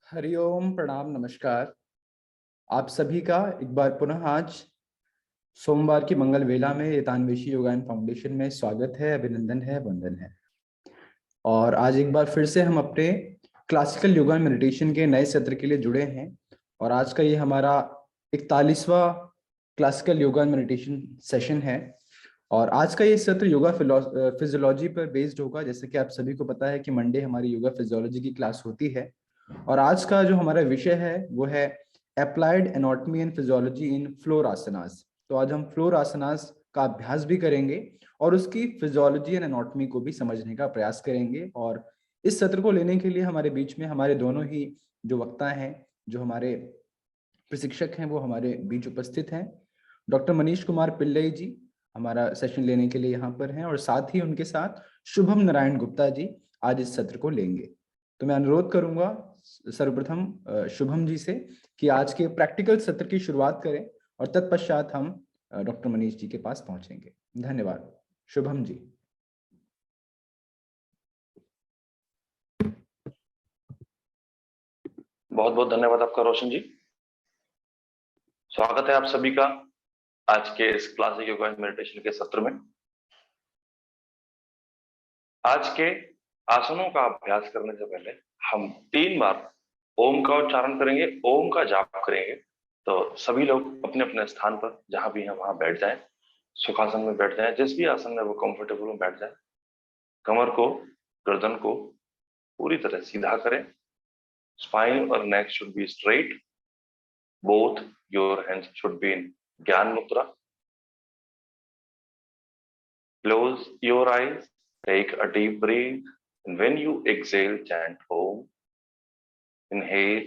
हरिओम, प्रणाम, नमस्कार। आप सभी का एक बार पुनः आज सोमवार की मंगल वेला में एतान्वेशी योगायन फाउंडेशन में स्वागत है, अभिनंदन है, वंदन है। और आज एक बार फिर से हम अपने क्लासिकल योगा मेडिटेशन के नए सत्र के लिए जुड़े हैं। और आज का ये हमारा 41वां क्लासिकल योगा मेडिटेशन सेशन है। और आज का ये सत्र योगा फिजियोलॉजी पर बेस्ड होगा। जैसे कि आप सभी को पता है कि मंडे हमारी योगा फिजियोलॉजी की क्लास होती है। और आज का जो हमारा विषय है वो है applied anatomy and physiology in floor asanas. तो आज हम फ्लोर आसनास का अभ्यास भी करेंगे और उसकी फिजियोलॉजी एंड एनाटॉमी को भी समझने का प्रयास करेंगे। और इस सत्र को लेने के लिए हमारे बीच में हमारे दोनों ही जो वक्ता हैं, जो हमारे प्रशिक्षक हैं, वो हमारे बीच उपस्थित हैं। डॉक्टर मनीष कुमार पिल्लई जी हमारा सेशन लेने के लिए यहाँ पर हैं और साथ ही उनके साथ शुभम नारायण गुप्ता जी आज इस सत्र को लेंगे। तो मैं अनुरोध करूंगा सर्वप्रथम शुभम जी से कि आज के प्रैक्टिकल सत्र की शुरुआत करें और तत्पश्चात हम डॉक्टर मनीष जी के पास पहुंचेंगे। धन्यवाद। शुभम जी। बहुत बहुत धन्यवाद आपका रोशन जी। स्वागत है आप सभी का आज के इस क्लासिक योगा मेडिटेशन के सत्र में। आज के आसनों का अभ्यास करने से पहले हम 3 बार ओम का उच्चारण करेंगे, ओम का जाप करेंगे। तो सभी लोग अपने अपने स्थान पर जहां भी हैं वहां बैठ जाएं, सुखासन में बैठ जाएं, जिस भी आसन में वो कंफर्टेबल में बैठ जाएं। कमर को, गर्दन को पूरी तरह सीधा करें। स्पाइन और neck should be straight. Both your hands should be in Gyan Mudra. Close your eyes, take a deep breath, and when you exhale, chant Om. Inhale.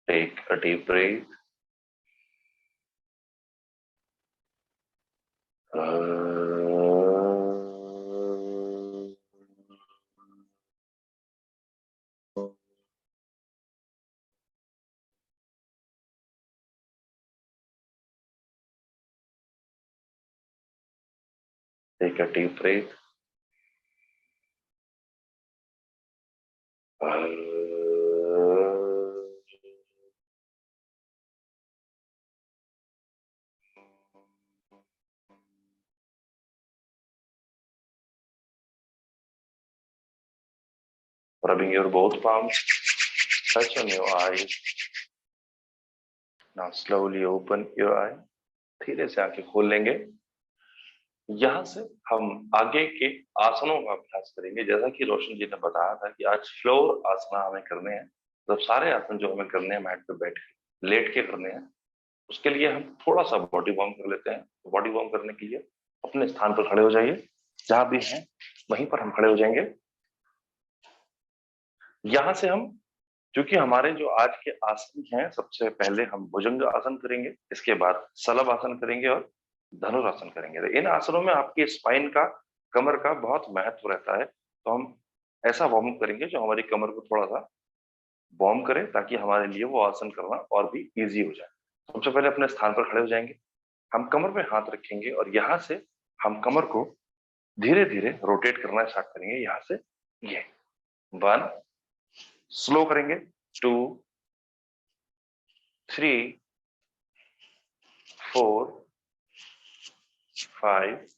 Take a deep breath. Take a deep breath. Rubbing your both palms, touch on your eyes. Now slowly open your eye. धीरे से आंखें खोल लेंगे। यहां से हम आगे के आसनों का अभ्यास करेंगे। जैसा कि रोशन जी ने बताया था कि आज फ्लोर आसन हमें करने हैं। तो सारे आसन जो हमें करने हैं मैट पे बैठ के, लेट के करने हैं। उसके लिए हम थोड़ा सा बॉडी वार्म कर लेते हैं। बॉडी वार्म करने के लिए अपने स्थान पर खड़े हो जाइए, जहां भी हैं वहीं पर हम खड़े हो जाएंगे। यहां से हम, क्योंकि हमारे जो आज के आसन हैं, सबसे पहले हम भुजंग आसन करेंगे, इसके बाद सलभ आसन करेंगे और धनुरासन करेंगे। तो इन आसनों में आपकी स्पाइन का, कमर का बहुत महत्व रहता है। तो हम ऐसा वार्म अप करेंगे जो हमारी कमर को थोड़ा सा वार्म करे, ताकि हमारे लिए वो आसन करना और भी इजी हो जाए। सबसे पहले अपने स्थान पर खड़े हो जाएंगे। हम कमर पे हाथ रखेंगे और यहाँ से हम कमर को धीरे धीरे रोटेट करना स्टार्ट करेंगे। यहाँ से ये 1, स्लो करेंगे, 2, 3, 4, 5,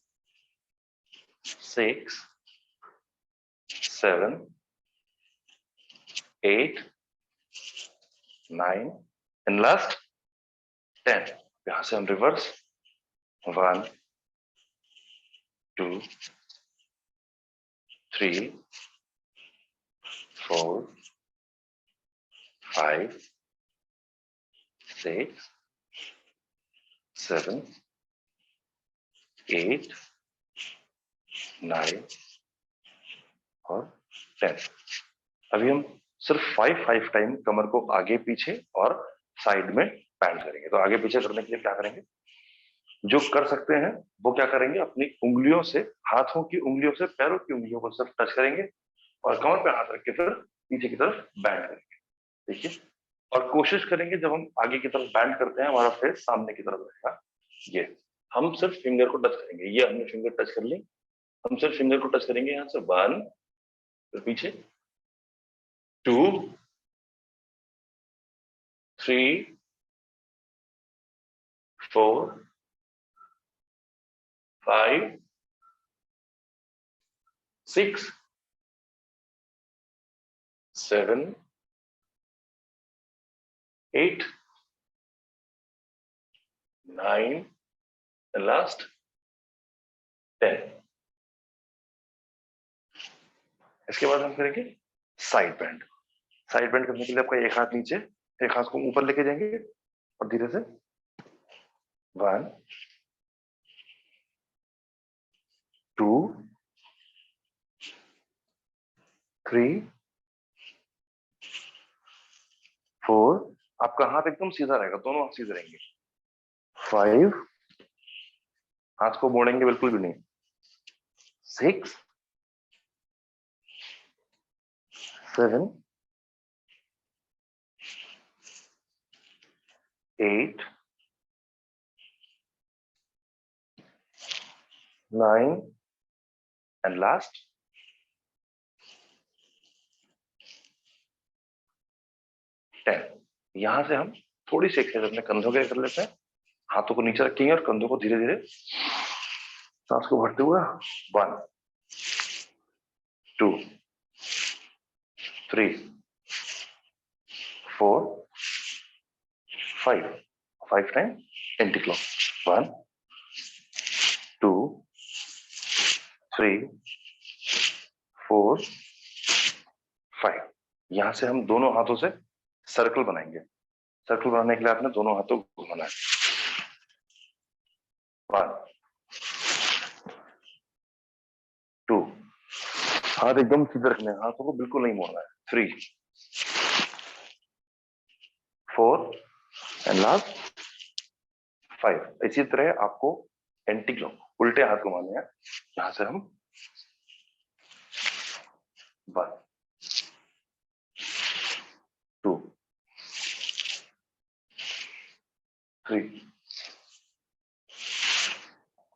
6, 7, 8, 9 एंड लास्ट 10। यहां से हम रिवर्स 1, 2, 3, 4, 5, 6, 7, 8, 9 और 10। अभी हम सिर्फ 5 टाइम कमर को आगे पीछे और साइड में बैंड करेंगे। तो आगे पीछे करने के लिए क्या करेंगे, जो कर सकते हैं वो क्या करेंगे, अपनी उंगलियों से, हाथों की उंगलियों से पैरों की उंगलियों को सिर्फ टच करेंगे और कमर पे हाथ रख के फिर पीछे की तरफ बैंड करेंगे। देखिए, और कोशिश करेंगे जब हम आगे की तरफ बैंड करते हैं हमारा फेस सामने की तरफ रहेगा। ये हम सिर्फ फिंगर को टच करेंगे, ये हमने फिंगर टच कर ली, हम सिर्फ फिंगर को टच करेंगे यहाँ से 1, फिर पीछे 2, 3, 4, 5, 6, 7, 8, 9 and last 10। इसके बाद हम करेंगे साइड बैंड। साइड बैंड करने के लिए आपका एक हाथ नीचे, एक हाथ को ऊपर लेके जाएंगे और धीरे से 1, 2, 3, 4, आपका हाथ एकदम सीधा रहेगा, दोनों हाथ सीधे रहेंगे। 5, हाथ को मोड़ेंगे बिल्कुल भी नहीं। 6, 7, 8, 9 and last 10। यहां से हम थोड़ी सी एक्सरसाइज अपने कंधों के कर लेते हैं। हाथों को नीचे रखेंगे और कंधों को धीरे धीरे सांस को भरते हुए 1, 2, 3, 4, 5, 5 टाइम एंटी क्लॉक। 1, 2, 3, 4, 5। यहां से हम दोनों हाथों से सर्कल बनाएंगे। सर्कल बनाने के लिए आपने दोनों हाथों को घुमाना है। 1, 2, हाथ एकदम सीधे रखने हैं, हाथों को बिल्कुल नहीं मोड़ना है। 3, 4 एंड लास्ट 5। इसी तरह आपको एंटी क्लॉक उल्टे हाथ घुमाने हैं। यहां से हम 1, 2, 3,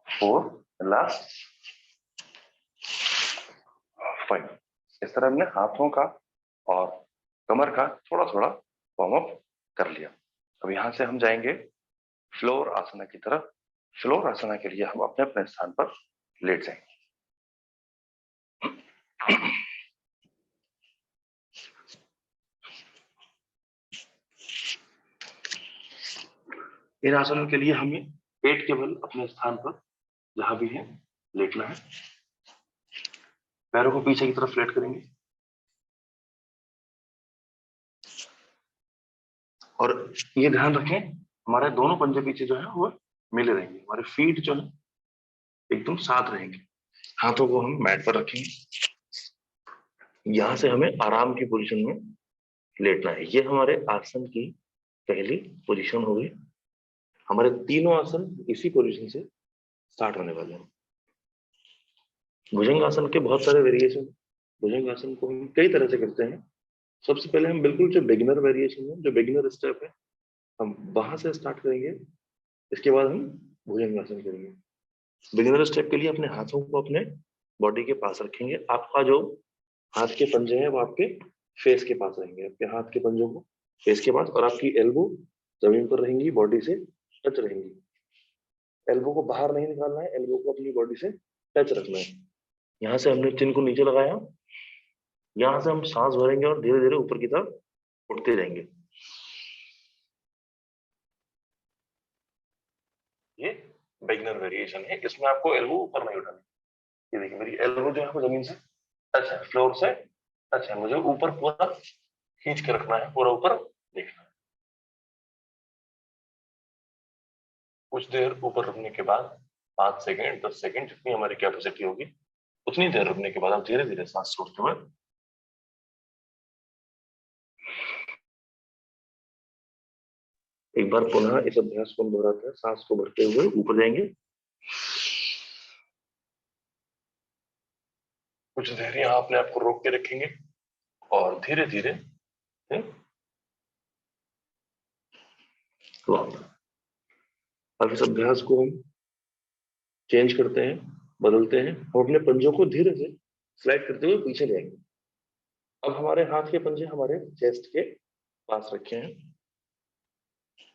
4 लास्ट 5। इस तरह हमने हाथों का और कमर का थोड़ा थोड़ा वार्म अप कर लिया। अब यहां से हम जाएंगे फ्लोर आसना की तरफ। फ्लोर आसना के लिए हम अपने अपने स्थान पर लेट जाएंगे। इन आसनों के लिए हमें पेट के बल अपने स्थान पर जहां भी है लेटना है। पैरों को पीछे की तरफ फ्लैट करेंगे और ये ध्यान रखें हमारे दोनों पंजे पीछे जो है वो मिले रहेंगे, हमारे फीट जो है एकदम साथ रहेंगे। हाथों को हम मैट पर रखेंगे। यहां से हमें आराम की पोजीशन में लेटना है। ये हमारे आसन की पहली पोजीशन होगी। हमारे तीनों आसन इसी पोजीशन से स्टार्ट होने वाले हैं। भुजंगासन के बहुत सारे वेरिएशन। भुजंगासन को हम कई तरह से करते हैं। सबसे पहले हम बिल्कुल जो बिगिनर वेरिएशन है, जो बिगिनर स्टेप है, हम वहां से स्टार्ट करेंगे। इसके बाद हम भुजंगासन करेंगे। बिगिनर स्टेप के लिए अपने हाथों को अपने बॉडी के पास रखेंगे। आपका जो हाथ के पंजे हैं वो आपके फेस के पास रहेंगे। आपके हाथ के पंजों को फेस के पास, और आपकी एल्बो जमीन पर रहेंगी, बॉडी से टच रहेंगी। एल्बो को बाहर नहीं निकालना है, एल्बो को अपनी बॉडी से टच रखना है। यहाँ से हमने चिन को नीचे लगाया। यहाँ से हम सांस भरेंगे और धीरे धीरे ऊपर की तरफ उठते जाएंगे। ये बिगिनर वेरिएशन है। इसमें आपको एल्बो ऊपर नहीं उठानी। ये देखिए मेरी एल्बो जो है वो जमीन से टच है, फ्लोर से टच है। मुझे ऊपर पूरा खींच के रखना है, पूरा ऊपर देखना है। कुछ देर ऊपर रुकने के बाद 5 सेकेंड 10 सेकेंड जितनी हमारी कैपेसिटी होगी उतनी देर रुकने के बाद हम धीरे धीरे सांस छोड़ते हुए एक बार पुनः इस अभ्यास को दोहराते हैं। सांस को भरते हुए ऊपर जाएंगे कुछ देर यहाँ अपने आप को रोक के रखेंगे और धीरे धीरे अब इस अभ्यास को हम चेंज करते हैं, बदलते हैं और अपने पंजों को धीरे से स्लाइड करते हुए पीछे ले आएंगे। अब हमारे हाथ के पंजे हमारे चेस्ट के पास रखे हैं,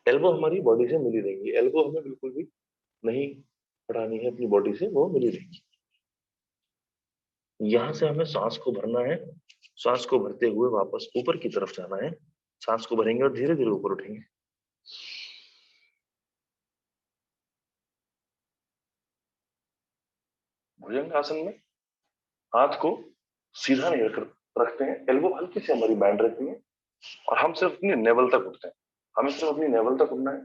एल्बो हमारी बॉडी से मिली रहेंगी, एल्बो हमें बिल्कुल भी नहीं हटानी है अपनी बॉडी से, वो मिली रहेंगी। यहां से हमें सांस को भरना है, सांस को भरते हुए वापस ऊपर की तरफ जाना है, सांस को भरेंगे और धीरे धीरे ऊपर उठेंगे। भुजंग आसन में हाथ को सीधा नहीं रखते हैं, एल्बो हल्की सी हमारी बैंड रहती है और हम सिर्फ अपनी नेवल तक उठते हैं, हमें सिर्फ अपनी नेवल तक उठना है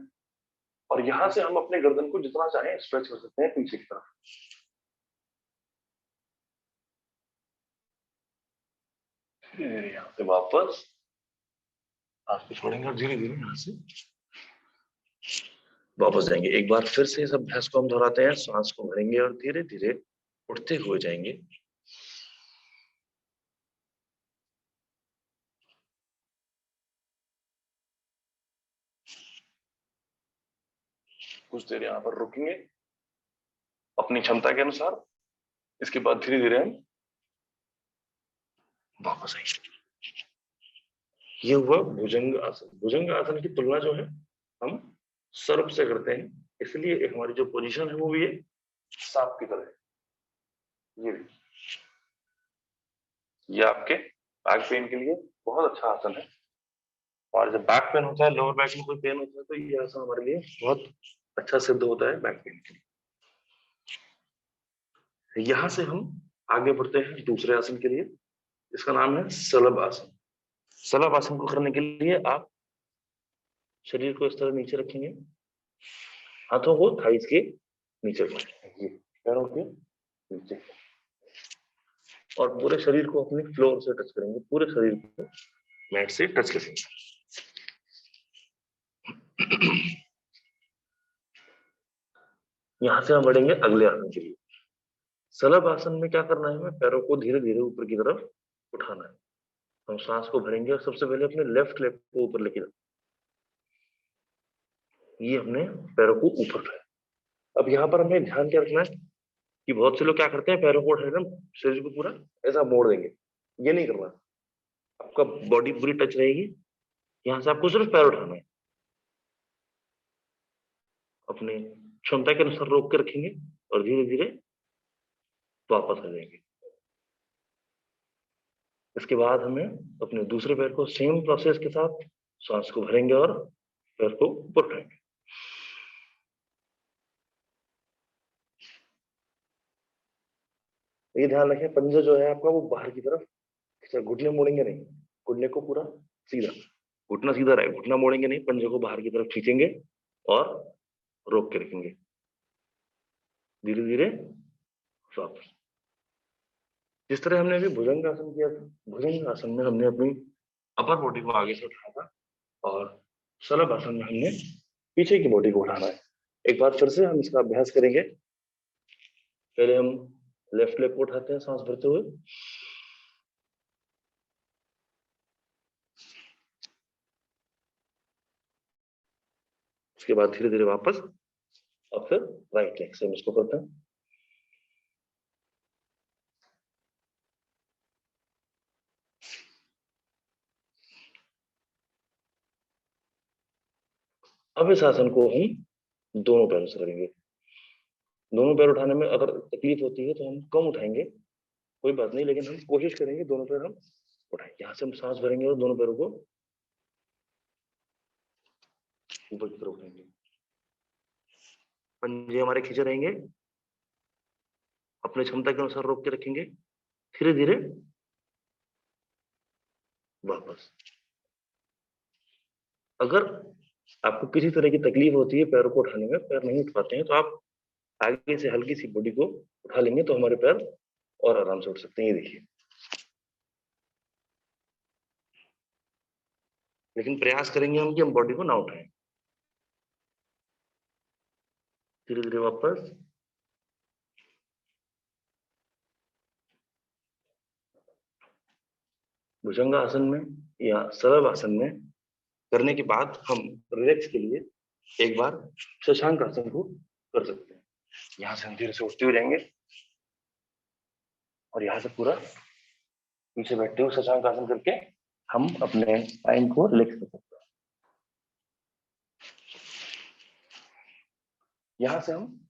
और यहां से हम अपने गर्दन को जितना चाहें स्ट्रेच कर सकते हैं पीछे की तरफ। फिर यहाँ से वापस हाथ को छोड़ेंगे और धीरे धीरे यहाँ से वापस जाएंगे। एक बार फिर से इस अभ्यास को हम दोहराते हैं, सांस को भरेंगे और धीरे धीरे उठते हुए जाएंगे। कुछ देर यहाँ पर रुकेंगे अपनी क्षमता के अनुसार, इसके बाद धीरे धीरे हम वापस आएंगे। ये हुआ भुजंग आसन। भुजंग आसन की तुलना जो है हम सर्प से करते हैं, इसलिए हमारी जो पोजीशन है वो भी है सांप की तरह। ये आपके बैक पेन के लिए बहुत अच्छा आसन है और जब बैक पेन होता है, लोअर बैक में कोई पेन होता है, तो ये आसन हमारे लिए बहुत अच्छा सिद्ध होता है बैक पेन के लिए। यहां से हम आगे बढ़ते हैं दूसरे आसन के लिए, इसका नाम है सलभ आसन। सलभ आसन को करने के लिए आप शरीर को इस तरह नीचे रखेंगे, हाथों को थाइस के नीचे रखेंगे, पैरों के नीचे, और पूरे शरीर को अपने फ्लोर से टच करेंगे, पूरे शरीर को मैट से टच करेंगे। यहां से हम बढ़ेंगे अगले आसन के लिए। सलभ आसन में क्या करना है, हमें पैरों को धीरे धीरे ऊपर की तरफ उठाना है। हम सांस को भरेंगे और सबसे पहले अपने लेफ्ट लेग को ऊपर लेके जाना, ये हमने पैरों को ऊपर उठाया। अब यहाँ पर हमें ध्यान क्या रखना है कि बहुत से लोग क्या करते हैं, पैरों को उठाकर शरीर को पूरा ऐसा मोड़ देंगे, ये नहीं करना। आपका बॉडी पूरी टच रहेगी, यहाँ से आपको सिर्फ पैर उठाना है, अपने क्षमता के अनुसार रोक के रखेंगे और धीरे धीरे वापस आ जाएंगे। इसके बाद हमें अपने दूसरे पैर को सेम प्रोसेस के साथ सांस को भरेंगे और पैर को ऊपर उठाएंगे। ये ध्यान रखें, पंजा जो है आपका वो बाहर की तरफ, घुटने मोड़ेंगे नहीं, घुटने को पूरा सीधा, घुटना सीधा रहे, घुटना मोड़ेंगे नहीं, पंजे को बाहर की तरफ खींचेंगे और रोक के रखेंगे, धीरे धीरे वापस। जिस तरह हमने अभी भुजंग आसन किया था, भुजंग आसन में हमने अपनी अपर बॉडी को आगे से उठाया था और शलभ आसन में हमने पीछे की बॉडी को उठाना है। एक बार फिर से हम इसका अभ्यास करेंगे। पहले हम लेफ्ट लेग को उठाते हैं सांस भरते हुए, उसके बाद धीरे धीरे वापस, और फिर राइट लेग से हम इसको करते हैं। अब इस आसन को हम दोनों पैरों से करेंगे। दोनों पैर उठाने में अगर तकलीफ होती है तो हम कम उठाएंगे, कोई बात नहीं, लेकिन हम कोशिश करेंगे दोनों पैर हम उठाएंगे। यहाँ से हम सांस भरेंगे और दोनों पैरों को ऊपर की तरफ उठाएंगे, पंजे हमारे खींचे रहेंगे, अपने क्षमता के अनुसार रोक के रखेंगे, धीरे धीरे वापस। अगर आपको किसी तरह की तकलीफ होती है पैरों को उठाने में, पैर नहीं उठ पाते हैं, तो आप आगे से हल्की सी बॉडी को उठा लेंगे तो हमारे पैर और आराम से उठ सकते हैं। ये देखिए, लेकिन प्रयास करेंगे हम कि हम बॉडी को ना उठाएं। धीरे धीरे वापस, भुजंगासन में या सरल आसन में करने के बाद हम रिलैक्स के लिए एक बार शशांक आसन को कर सकते हैं। यहाँ से हम धीरे से उठते हुए जाएंगे और यहाँ से पूरा पीछे बैठते हुए शशांक आसन करके हम अपने स्पाइन को रिलैक्स कर सकते हैं। यहाँ से हम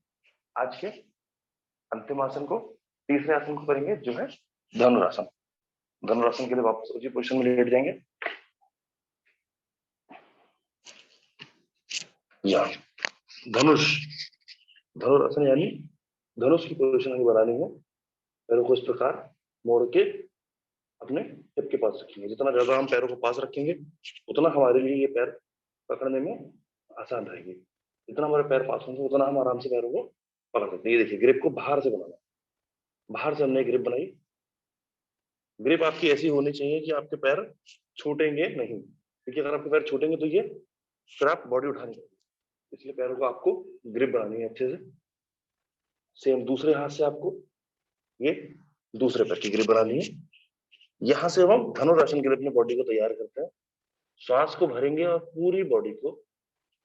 आज के अंतिम आसन को, तीसरे आसन को करेंगे, जो है धनुरासन। धनुरासन के लिए वापस उसी पोजीशन में लेट जाएंगे। या धनुरासन यानी धनुष की पोजीशन हमें बनानी है। पैरों को इस प्रकार मोड़ के अपने हिप के पास रखेंगे। जितना ज्यादा हम पैरों को पास रखेंगे उतना हमारे लिए ये पैर पकड़ने में आसान रहेगी। जितना हमारे पैर पास होंगे उतना हम आराम से पैरों को पकड़ सकते हैं। ये देखिए, ग्रिप को बाहर से बनाना। बाहर से हमने ग्रिप बनाई। ग्रिप आपकी ऐसी होनी चाहिए कि आपके पैर छूटेंगे नहीं, क्योंकि अगर आपके पैर छूटेंगे तो ये फिर आप बॉडी उठा नहीं पाएंगे। इसलिए पैरों को आपको ग्रिप बनानी है अच्छे से। सेम दूसरे हाथ से आपको ये दूसरे पैर की ग्रिप बनानी है। यहां से हम धनुरासन के लिए अपनी बॉडी को तैयार करते हैं। श्वास को भरेंगे और पूरी बॉडी को,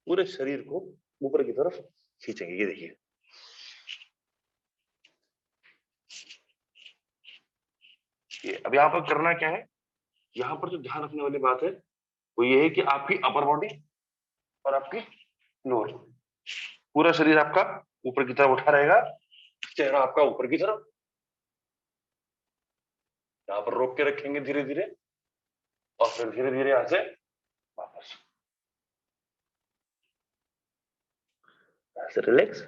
पूरे शरीर को ऊपर की तरफ खींचेंगे। ये देखिए, ये अब यहाँ पर करना क्या है, यहाँ पर जो ध्यान रखने वाली बात है वो ये है कि आपकी अपर बॉडी और आपकी लोअर, पूरा शरीर आपका ऊपर की तरफ उठा रहेगा, चेहरा आपका ऊपर की तरफ। यहाँ पर रोक के रखेंगे धीरे धीरे और फिर धीरे धीरे यहां से वापस ऐसे रिलैक्स।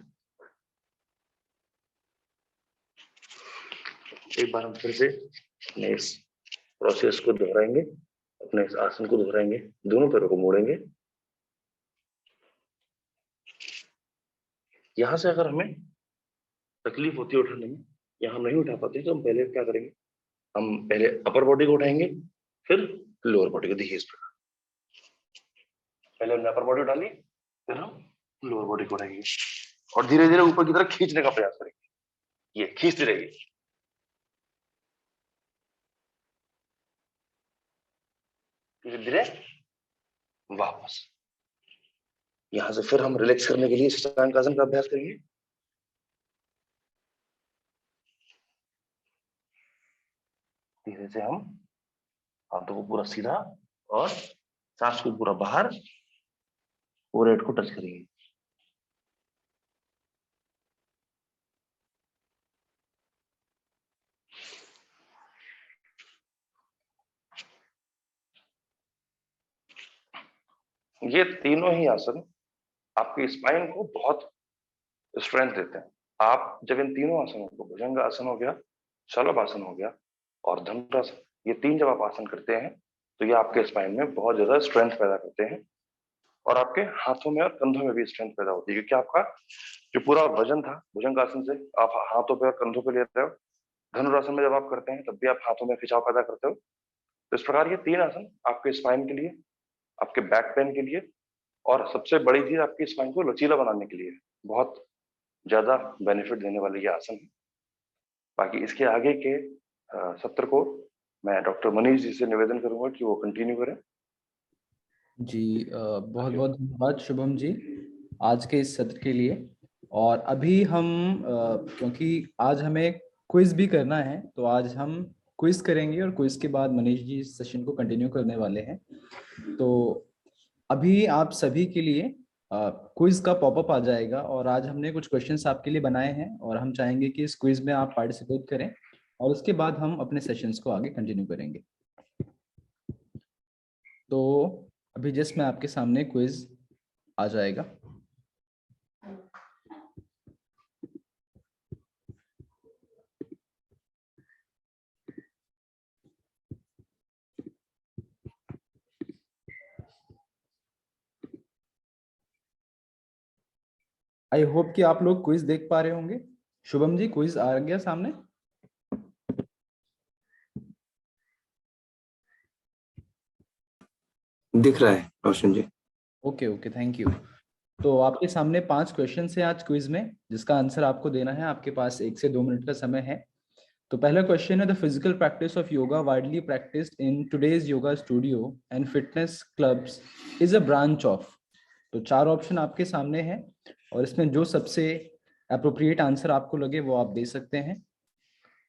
एक बार हम फिर से अपने इस प्रोसेस को दोहराएंगे, अपने इस आसन को दोहराएंगे। दोनों पैरों को मोड़ेंगे। यहां से अगर हमें तकलीफ होती है उठाने में, या हम नहीं उठा पाते, तो हम पहले क्या करेंगे, हम पहले अपर बॉडी को उठाएंगे फिर लोअर बॉडी को। देखिए इस प्रकार, पहले हमने अपर बॉडी उठा ली, फिर हम लोअर बॉडी को उठाएंगे और धीरे धीरे ऊपर की तरफ खींचने का प्रयास करेंगे। ये खींचती रहेगी। धीरे धीरे वापस। यहां से फिर हम रिलैक्स करने के लिए शशांक आसन का अभ्यास करेंगे। धीरे से हम हाथों को पूरा सीधा और सांस को पूरा बाहर, फोरहेड को टच करेंगे। ये तीनों ही आसन आपके स्पाइन को बहुत स्ट्रेंथ देते हैं। आप जब इन तीनों आसनों को, भुजंग आसन हो गया, शलभ आसन हो गया और धनुरासन, ये तीन जब आप आसन करते हैं तो ये आपके स्पाइन में बहुत ज्यादा स्ट्रेंथ पैदा करते हैं और आपके हाथों में और कंधों में भी स्ट्रेंथ पैदा होती है, क्योंकि आपका जो पूरा वजन था भुजंग आसन से आप हाथों पे और कंधों पे ले रहे हो। धनुरासन में जब आप करते हैं तब भी आप हाथों में खिंचाव पैदा करते हो। तो इस प्रकार ये तीन आसन आपके स्पाइन के लिए, आपके बैक पेन के लिए और सबसे बड़ी चीज आपकी स्पाइन को लचीला बनाने के लिए बहुत ज्यादा बेनिफिट देने वाले ये आसन है। बाकी इसके आगे के सत्र को मैं डॉक्टर मनीष जी से निवेदन करूंगा कि वो कंटिन्यू करें। जी बहुत बहुत धन्यवाद शुभम जी आज के इस सत्र के लिए। और अभी हम क्योंकि आज हमें क्विज भी करना है, तो आज हम क्विज करेंगे और क्विज के बाद मनीष जी इस सेशन को कंटिन्यू करने वाले हैं। तो अभी आप सभी के लिए क्विज का पॉपअप आ जाएगा और आज हमने कुछ क्वेश्चंस आपके लिए बनाए हैं और हम चाहेंगे कि इस क्विज में आप पार्टिसिपेट करें और उसके बाद हम अपने सेशंस को आगे कंटिन्यू करेंगे। तो अभी जस्ट मैं आपके सामने क्विज आ जाएगा। आई होप कि आप लोग क्विज देख पा रहे होंगे। शुभम जी क्विज आ गया सामने? दिख रहा है Roshan ji. Okay okay, thank you. तो आपके सामने 5 क्वेश्चन है आज क्विज में, जिसका आंसर आपको देना है। आपके पास 1 से 2 मिनट का समय है। तो पहला क्वेश्चन है, the physical practice of yoga widely practised in today's yoga studio and fitness clubs is a branch of. तो 4 ऑप्शन आपके सामने हैं और इसमें जो सबसे अप्रोप्रिएट आंसर आपको लगे वो आप दे सकते हैं।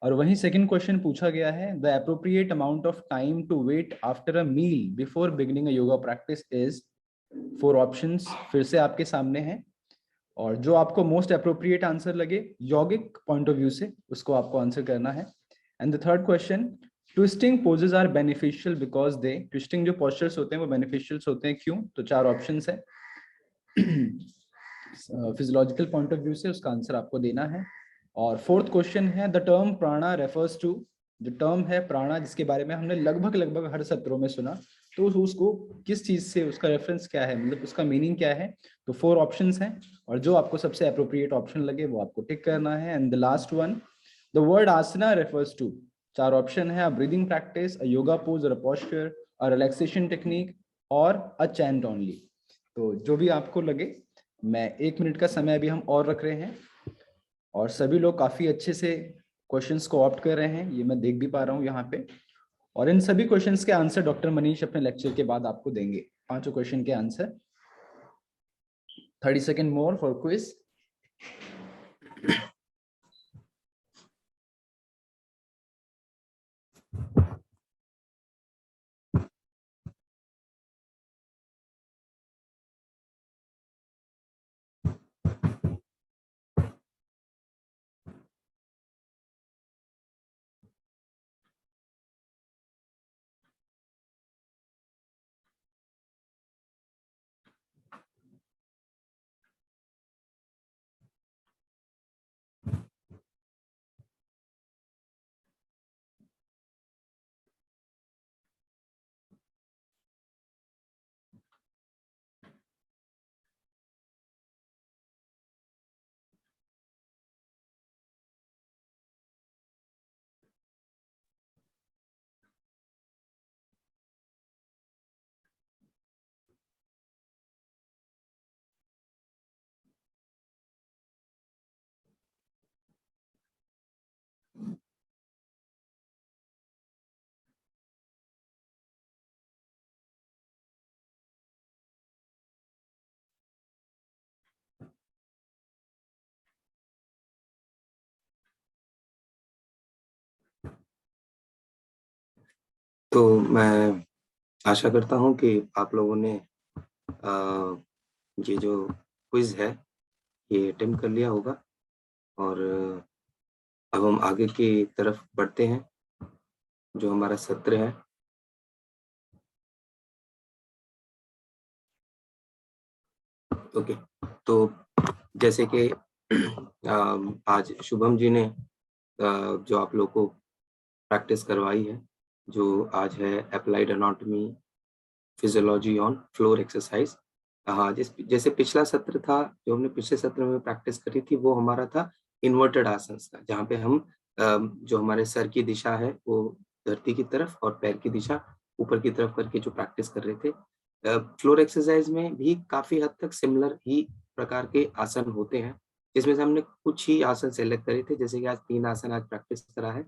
और वहीं सेकंड क्वेश्चन पूछा गया है, the appropriate amount of time to wait after a meal before beginning a yoga practice is. 4 options फिर से आपके सामने हैं और जो आपको मोस्ट अप्रोप्रिएट आंसर लगे यौगिक पॉइंट ऑफ व्यू से उसको आपको आंसर करना है। And the third question, twisting poses are beneficial because they, twisting जो पोस्चर्स होते हैं वो बेनिफिशियल होते हैं क्यों? तो 4 ऑप्शंस है। फिजियोलॉजिकल पॉइंट ऑफ व्यू से उसका आंसर आपको देना है। और फोर्थ क्वेश्चन है, द टर्म प्राणा रेफर्स टू, जो टर्म है प्राणा जिसके बारे में हमने लगभग हर सत्रों में सुना, तो उसको किस चीज से, उसका रेफरेंस क्या है, मतलब उसका मीनिंग क्या है? तो 4 ऑप्शंस हैं और जो आपको सबसे अप्रोप्रिएट ऑप्शन लगे वो आपको टिक करना है। And the last one, the word asana refers to, 4 option है, a breathing practice, a yoga pose और a posture, a relaxation technique और अ चैंट ओनली। तो जो भी आपको लगे। मैं 1 मिनट का समय अभी हम और रख रहे हैं और सभी लोग काफी अच्छे से क्वेश्चंस को ऑप्ट कर रहे हैं, ये मैं देख भी पा रहा हूँ यहाँ पे। और इन सभी क्वेश्चंस के आंसर डॉक्टर मनीष अपने लेक्चर के बाद आपको देंगे, 5 क्वेश्चन के answer. 30 second more for quiz. तो मैं आशा करता हूँ कि आप लोगों ने ये जो क्विज है ये अटेम्प्ट कर लिया होगा और अब हम आगे की तरफ बढ़ते हैं जो हमारा सत्र है। ओके, तो जैसे कि आज शुभम जी ने जो आप लोग को प्रैक्टिस करवाई है, जो आज है applied anatomy physiology on floor exercise. हाँ, जैसे पिछला सत्र था, जो हमने पिछले सत्र में प्रैक्टिस करी थी वो हमारा था इन्वर्टेड आसन का, जहाँ पे हम जो हमारे सर की दिशा है वो धरती की तरफ और पैर की दिशा ऊपर की तरफ करके जो प्रैक्टिस कर रहे थे। फ्लोर एक्सरसाइज में भी काफी हद तक सिमिलर ही प्रकार के आसन होते हैं, जिसमें से हमने कुछ ही आसन सेलेक्ट करे थे। जैसे कि आज 3 आसन आज प्रैक्टिस करा है,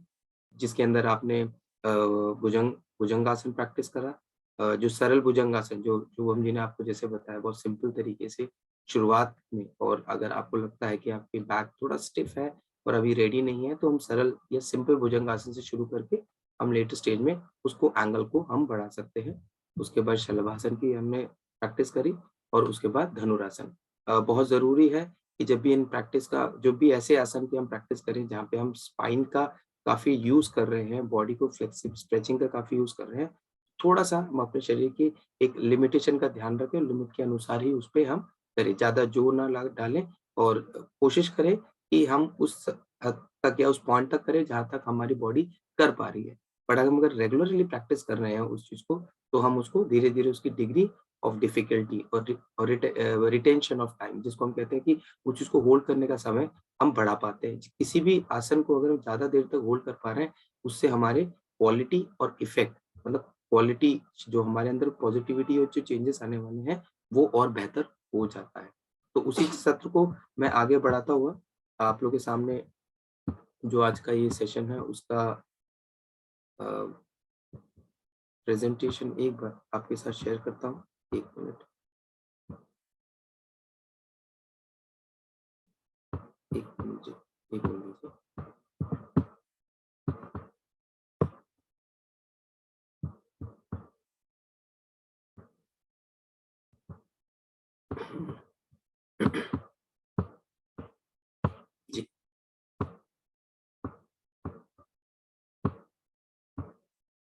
जिसके अंदर आपने भुजंगासन प्रैक्टिस करा, जो सरल भुजंगासन जो शुभम जी ने आपको जैसे बताया बहुत सिंपल तरीके से शुरुआत में। और अगर आपको लगता है कि आपकी बैक थोड़ा स्टिफ है और अभी रेडी नहीं है, तो हम सरल या सिंपल भुजंगासन से शुरू करके हम लेटर स्टेज में उसको एंगल को हम बढ़ा सकते हैं। उसके बाद शलभासन की हमने प्रैक्टिस करी और उसके बाद धनुरासन। बहुत जरूरी है कि जब भी इन प्रैक्टिस का, जो भी ऐसे आसन की हम प्रैक्टिस करें जहाँ पे हम स्पाइन का काफी यूज कर रहे हैं, बॉडी को फ्लेक्सिबल स्ट्रेचिंग का काफी यूज कर रहे हैं, थोड़ा सा हम अपने शरीर की एक लिमिटेशन का ध्यान रखें, लिमिट के अनुसार ही उस पे हम करें, ज्यादा जोर ना डालें और कोशिश करें कि हम उस हद तक या उस पॉइंट तक करें जहां तक हमारी बॉडी कर पा रही है। बट अगर हम रेगुलरली प्रैक्टिस कर रहे हैं उस चीज को, तो हम उसको धीरे धीरे उसकी डिग्री ऑफ डिफिकल्टी और रिटेंशन ऑफ टाइम, जिसको हम कहते हैं कि उस चीज को होल्ड करने का समय हम बढ़ा पाते हैं। किसी भी आसन को अगर हम ज्यादा देर तक होल्ड कर पा रहे हैं, उससे हमारे क्वालिटी और इफेक्ट, मतलब क्वालिटी जो हमारे अंदर पॉजिटिविटी और जो चेंजेस आने वाले हैं वो और बेहतर हो जाता है। तो उसी सत्र को मैं आगे बढ़ाता हुआ आप लोगों के सामने जो आज का ये सेशन है उसका प्रेजेंटेशन एक बार आपके साथ शेयर करता हूँ। 1 मिनट, 1 मिनट जी, 1 मिनट जी।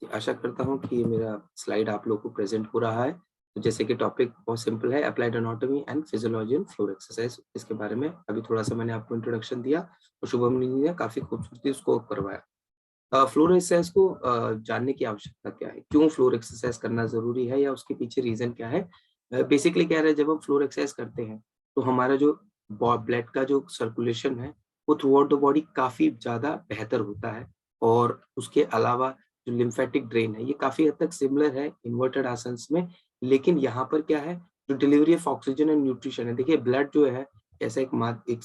जी, आशा करता हूँ कि ये मेरा स्लाइड आप लोगों को प्रेजेंट हो रहा है। तो जैसे कि टॉपिक बहुत सिंपल है, applied anatomy and physiology in floor exercise. इसके बारे में अभी थोड़ा-सा मैंने आपको इंट्रोडक्शन दिया और शुभम जी ने काफ़ी खूबसूरती उसको करवाया। फ्लोर एक्सरसाइज को जानने की आवश्यकता क्या है? क्यों फ्लोर एक्सरसाइज करना ज़रूरी है या उसके पीछे रीज़न क्या है? बेसिकली क्या है, जब हम फ्लोर एक्सरसाइज करते हैं, तो हमारा जो ब्लड का जो सर्कुलेशन है, वो थ्रू आउट द बॉडी काफ़ी ज़्यादा बेहतर होता है और उसके अलावा जो लिम्फेटिक ड्रेन है, ये काफ़ी हद तक सिमिलर है इन्वर्टेड आसन्स में, लेकिन यहाँ पर क्या है, जो delivery of oxygen and nutrition है, देखिए ब्लड जो है, ऐसा एक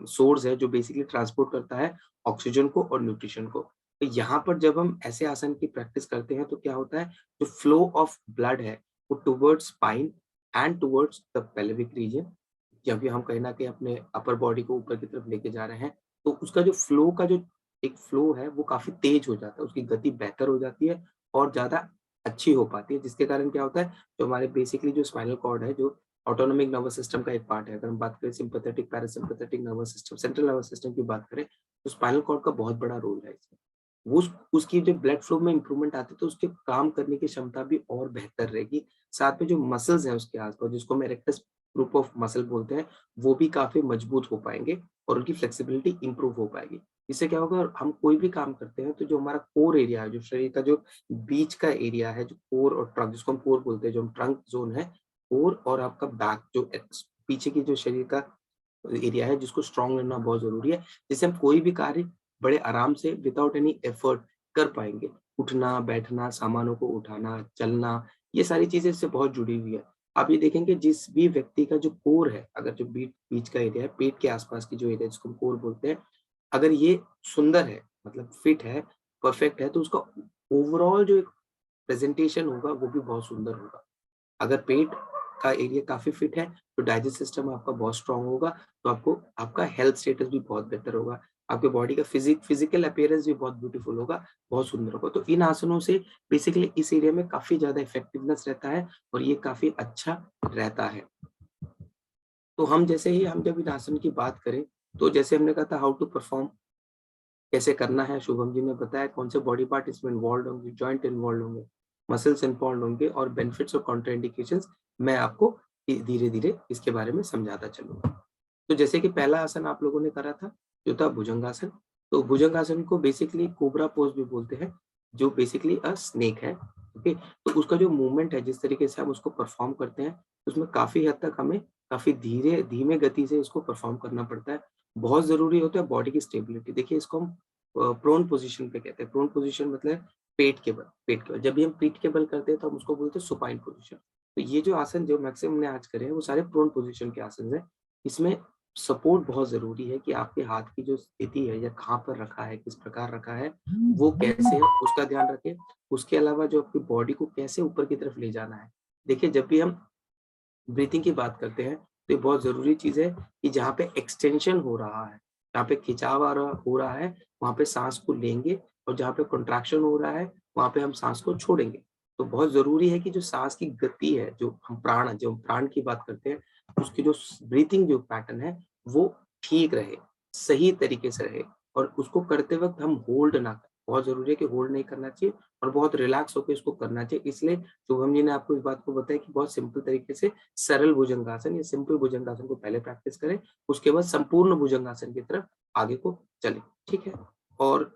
सोर्स है जो बेसिकली ट्रांसपोर्ट करता है ऑक्सीजन को और न्यूट्रिशन को। तो यहाँ पर जब हम ऐसे आसन की प्रैक्टिस करते हैं तो क्या होता है, जो फ्लो ऑफ ब्लड है वो towards spine and towards the pelvic region. जब भी हम कहीं न कहीं अपने अपर बॉडी को ऊपर की तरफ लेके जा रहे हैं, तो उसका जो फ्लो का जो एक फ्लो है वो काफ़ी तेज हो जाता है, उसकी गति बेहतर हो जाती है और ज़्यादा अच्छी हो पाती है, जिसके कारण क्या होता है, जो हमारे बेसिकली जो स्पाइनल कॉर्ड है, जो ऑटोनॉमिक नर्वस सिस्टम का एक पार्ट है। अगर हम बात करें sympathetic, parasympathetic nervous system, central nervous system की बात करें, तो स्पाइनल कॉर्ड का बहुत बड़ा रोल है इसमें। वो उसकी जब ब्लड फ्लो में इम्प्रूवमेंट आती है तो उसके काम करने की क्षमता भी और बेहतर रहेगी। साथ में जो मसल्स हैं उसके आस-पास, जिसको हम इरेक्टस ग्रुप ऑफ मसल बोलते हैं, वो भी काफ़ी मजबूत हो पाएँगे और उनकी फ्लेक्सिबिलिटी इम्प्रूव हो पाएगी। इससे क्या होगा, हम कोई भी काम करते हैं तो जो हमारा कोर एरिया है, जो शरीर का जो बीच का एरिया है, जो कोर और ट्रंक, जिसको हम कोर बोलते हैं, जो हम ट्रंक ज़ोन है, कोर और आपका बैक जो पीछे की जो शरीर का एरिया है, जिसको स्ट्रॉन्ग रहना बहुत ज़रूरी है, जिससे हम कोई भी कार्य बड़े आराम से विदाउट एनी एफर्ट कर पाएँगे। उठना, बैठना, सामानों को उठाना, चलना, ये सारी चीज़ें इससे बहुत जुड़ी हुई है। आप ये देखेंगे जिस भी व्यक्ति का जो कोर है, अगर जो बीच का एरिया है, पेट के आस-पास की जो एरिया है जिसको हम कोर बोलते हैं, अगर ये सुंदर है, मतलब फिट है, परफेक्ट है, तो उसका ओवरऑल जो एक प्रेज़ेंटेशन होगा वो भी बहुत सुंदर होगा। अगर पेट का एरिया काफ़ी फिट है, तो डाइजेस्ट सिस्टम आपका बहुत स्ट्रॉन्ग होगा, तो आपको आपका हेल्थ स्टेटस भी बहुत बेहतर होगा। आपके बॉडी का फिज़िकल अपीयरेंस भी बहुत ब्यूटीफुल होगा, बहुत सुंदर होगा। तो इन आसनों से बेसिकली इस एरिया में काफ़ी ज़्यादा इफेक्टिवनेस रहता है और ये काफ़ी अच्छा रहता है। तो हम जब इन आसन की बात करें, तो जैसे हमने कहा था हाउ टू परफॉर्म, कैसे करना है, शुभम जी ने बताया कौन से बॉडी पार्ट इसमें इन्वॉल्व्ड होंगे, जॉइंट इन्वॉल्व्ड होंगे, मसल्स इन्वॉल्व्ड होंगे और बेनिफिट्स और कॉन्ट्राइंडिकेशंस मैं आपको धीरे-धीरे इसके बारे में समझाता चलूँगा। तो जैसे कि पहला आसन आप लोगों ने करा था, जो था भुजंगासन। तो भुजंगासन को बेसिकली कोबरा पोज़ भी बोलते हैं, जो बेसिकली स्नेक है, ओके? तो उसका जो मूवमेंट है, जिस तरीके से हम उसको परफ़ॉर्म करते हैं, उसमें काफ़ी हद तक हमें काफ़ी धीमे गति से इसको परफ़ॉर्म करना पड़ता है। बहुत ज़रूरी होता है बॉडी की स्टेबिलिटी। देखिए इसको हम प्रोन पोज़ीशन पे कहते हैं। प्रोन पोज़ीशन मतलब पेट के बल। जब भी हम पीठ के बल करते हैं तो हम उसको बोलते हैं सुपाइन पोज़ीशन। तो ये जो आसन जो मैक्सिमम हमने आज करे हैं, वो सारे प्रोन पोज़ीशन के आसन हैं। इसमें सपोर्ट बहुत ज़रूरी है कि आपके हाथ की जो स्थिति है या कहाँ पर रखा है, किस प्रकार रखा है, वो कैसे है, उसका ध्यान रखें। उसके अलावा जो आपकी बॉडी को कैसे ऊपर की तरफ ले जाना है। देखिए जब भी हम ब्रीथिंग की बात करते हैं, तो ये बहुत ज़रूरी चीज़ है कि जहाँ पे एक्सटेंशन हो रहा है, जहाँ पे खिंचाव हो रहा है, वहाँ पे साँस को लेंगे और जहाँ पे कॉन्ट्रैक्शन हो रहा है, वहाँ पे हम साँस को छोड़ेंगे। तो बहुत ज़रूरी है कि जो साँस की गति है, जो हम प्राण की बात करते हैं, उसकी जो ब्रीथिंग जो पैटर्न है, वो ठीक रहे, सही तरीके से रहे और उसको करते वक़्त हम होल्ड ना करें। बहुत ज़रूरी है कि होल्ड नहीं करना चाहिए और बहुत रिलैक्स होके इसको करना चाहिए। इसलिए शुभम जी ने आपको इस बात को बताया कि बहुत सिंपल तरीके से सरल भुजंगासन या सिंपल भुजंगासन को पहले प्रैक्टिस करें, उसके बाद संपूर्ण भुजंगासन की तरफ आगे को चलें, ठीक है? और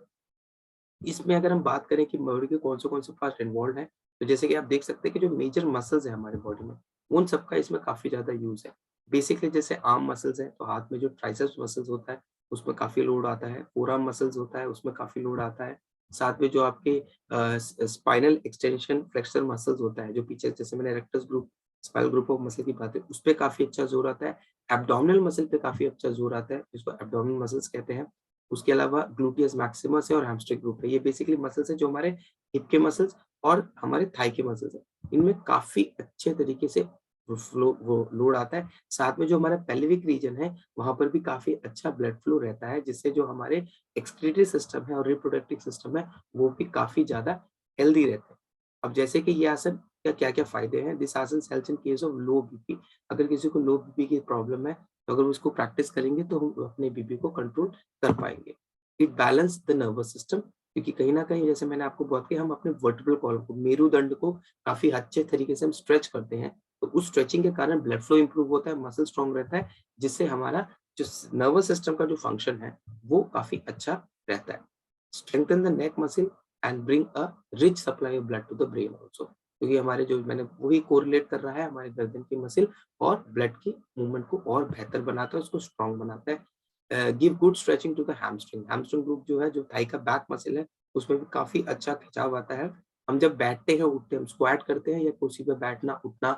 इसमें अगर हम बात करें कि बॉडी के कौन से पार्ट इन्वॉल्वड हैं, तो जैसे कि आप देख सकते हैं कि जो मेजर मसल्स हैं हमारे बॉडी में, उन सबका इसमें काफ़ी ज़्यादा यूज़ है। बेसिकली जैसे आर्म मसल्स हैं, तो हाथ में जो ट्राइसेप्स मसल्स होता है, उसमें काफ़ी लोड आता है। फोरआर्म मसल्स होता है, उसमें काफ़ी लोड आता है। साथ में जो आपके स्पाइनल एक्सटेंशन फ्लेक्सर मसल्स होता है, जो पीछे जैसे मैंने rectus group, spinal group of muscle की बात है, उसपे काफ़ी अच्छा ज़ोर आता है। एब्डोमिनल मसल पे काफ़ी अच्छा ज़ोर आता है, जिसको एब्डोमिनल मसल्स कहते हैं। उसके अलावा ग्लूटियस मैक्सिमस है और हैमस्ट्रिंग ग्रुप है। ये बेसिकली मसल्स है जो हमारे हिप के मसल्स और हमारे थाई के मसल्स है। इनमें काफी अच्छे तरीके से वो लोड आता है। साथ में जो हमारा पेल्विक रीजन है वहां पर भी काफी अच्छा ब्लड फ्लो रहता है, जिससे जो हमारे एक्सक्रीटरी सिस्टम है और रिप्रोडक्टिव सिस्टम है वो भी काफी ज्यादा हेल्दी रहते हैं। अब जैसे कि ये आसन का क्या क्या फायदे हैं। दिस आसन helps in case of low BP. अगर किसी को लो बीपी की प्रॉब्लम है तो अगर उसको प्रैक्टिस करेंगे तो हम अपने बीपी को कंट्रोल कर पाएंगे। It balance the nervous system, क्योंकि कहीं ना कहीं जैसे मैंने आपको बात की, हम अपने वर्टिब्रल कॉलम को, मेरुदंड को काफी अच्छे तरीके से हम स्ट्रेच करते हैं, तो उस स्ट्रेचिंग के कारण ब्लड फ्लो इंप्रूव होता है, मसल स्ट्रॉन्ग रहता है, जिससे हमारा जो नर्वस सिस्टम का जो फंक्शन है वो काफी अच्छा रहता है। Strengthen the neck muscle and bring a rich supply of blood to the brain also, क्योंकि हमारे जो मैंने वही कोरिलेट कर रहा है हमारे गर्दन की मसल और ब्लड की मूवमेंट को और बेहतर बनाता है, उसको स्ट्रॉन्ग बनाता है। Give good stretching to the hamstring. Hamstring group जो है, जो थाई का बैक मसल है, उसमें भी काफी अच्छा खिंचाव आता है। हम जब बैठते हैं उठते हैं, हम स्क्वाट करते हैं या कुर्सी पे बैठना उठना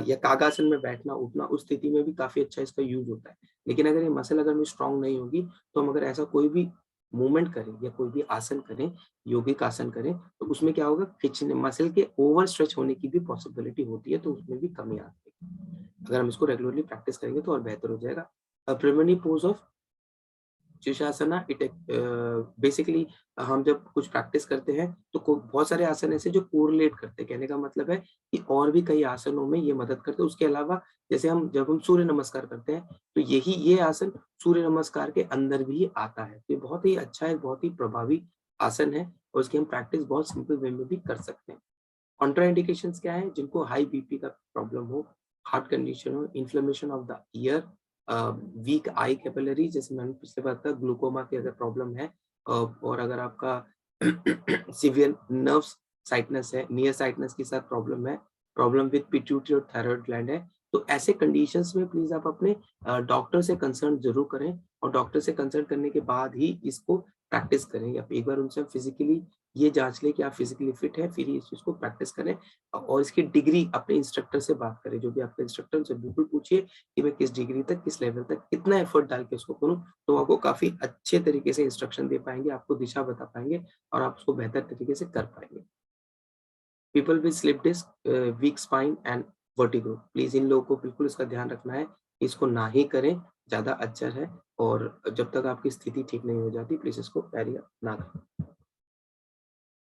या कागासन में बैठना उठना, उस स्थिति में भी काफी अच्छा इसका यूज होता है। लेकिन अगर ये मसल अगर में स्ट्रांग नहीं होगी तो हम अगर ऐसा कोई भी मूवमेंट करें या कोई भी आसन करें, योगिक आसन करें, तो उसमें क्या होगा, खिंचने मसल के ओवर स्ट्रेच होने की भी पॉसिबिलिटी होती है, तो उसमें भी कमी आती है। अगर हम इसको रेगुलरली प्रैक्टिस करेंगे तो और बेहतर हो जाएगा। Preliminary pose of Shirshasana, it basically हम जब कुछ प्रैक्टिस करते हैं तो बहुत सारे आसन ऐसे जो कोरिलेट करते हैं। कहने का मतलब है कि और भी कई आसनों में ये मदद करते हैं। उसके अलावा जैसे जब हम सूर्य नमस्कार करते हैं तो ये आसन सूर्य नमस्कार के अंदर भी आता है। तो ये बहुत ही अच्छा है, बहुत ही प्रभावी आसन है और उसकी हम प्रैक्टिस बहुत सिंपल वे में भी कर सकते हैं। कॉन्ट्राइंडिकेशंस क्या है? जिनको हाई बीपी का प्रॉब्लम हो, हार्ट कंडीशन हो, inflammation of the ear, weak eye capillary, जैसे मैंने पिछले बार कहा, ग्लूकोमा की अगर प्रॉब्लम है, और अगर आपका सीवियर नर्व्स साइटनेस है, नियर साइटनेस के साथ प्रॉब्लम है, प्रॉब्लम विद पिट्यूटरी और थायराइड ग्लैंड है, तो ऐसे कंडीशंस में प्लीज आप अपने डॉक्टर से कंसल्ट जरूर करें और डॉक्टर से कंसल्ट करने के बाद ही इसको प्रैक्टिस करें। आप एक बार उनसे फिजिकली ये जांच लें कि आप फिजिकली फिट है, फिर इस चीज को प्रैक्टिस करें और इसकी डिग्री अपने इंस्ट्रक्टर से बात करें। जो भी आपका इंस्ट्रक्टर, उनसे बिल्कुल पूछिए कि मैं किस डिग्री तक, किस लेवल तक कितना एफर्ट डाल के उसको करूँ, तो आपको काफी अच्छे तरीके से इंस्ट्रक्शन दे पाएंगे, आपको दिशा बता पाएंगे और आप उसको बेहतर तरीके से कर पाएंगे। People with slip disc, weak spine and vertigo, please इन लोगों को बिल्कुल इसका ध्यान रखना है, इसको ना ही करें, ज्यादा अच्छा है। और जब तक आपकी स्थिति ठीक नहीं हो जाती प्लीज इसको कैरी ना करें।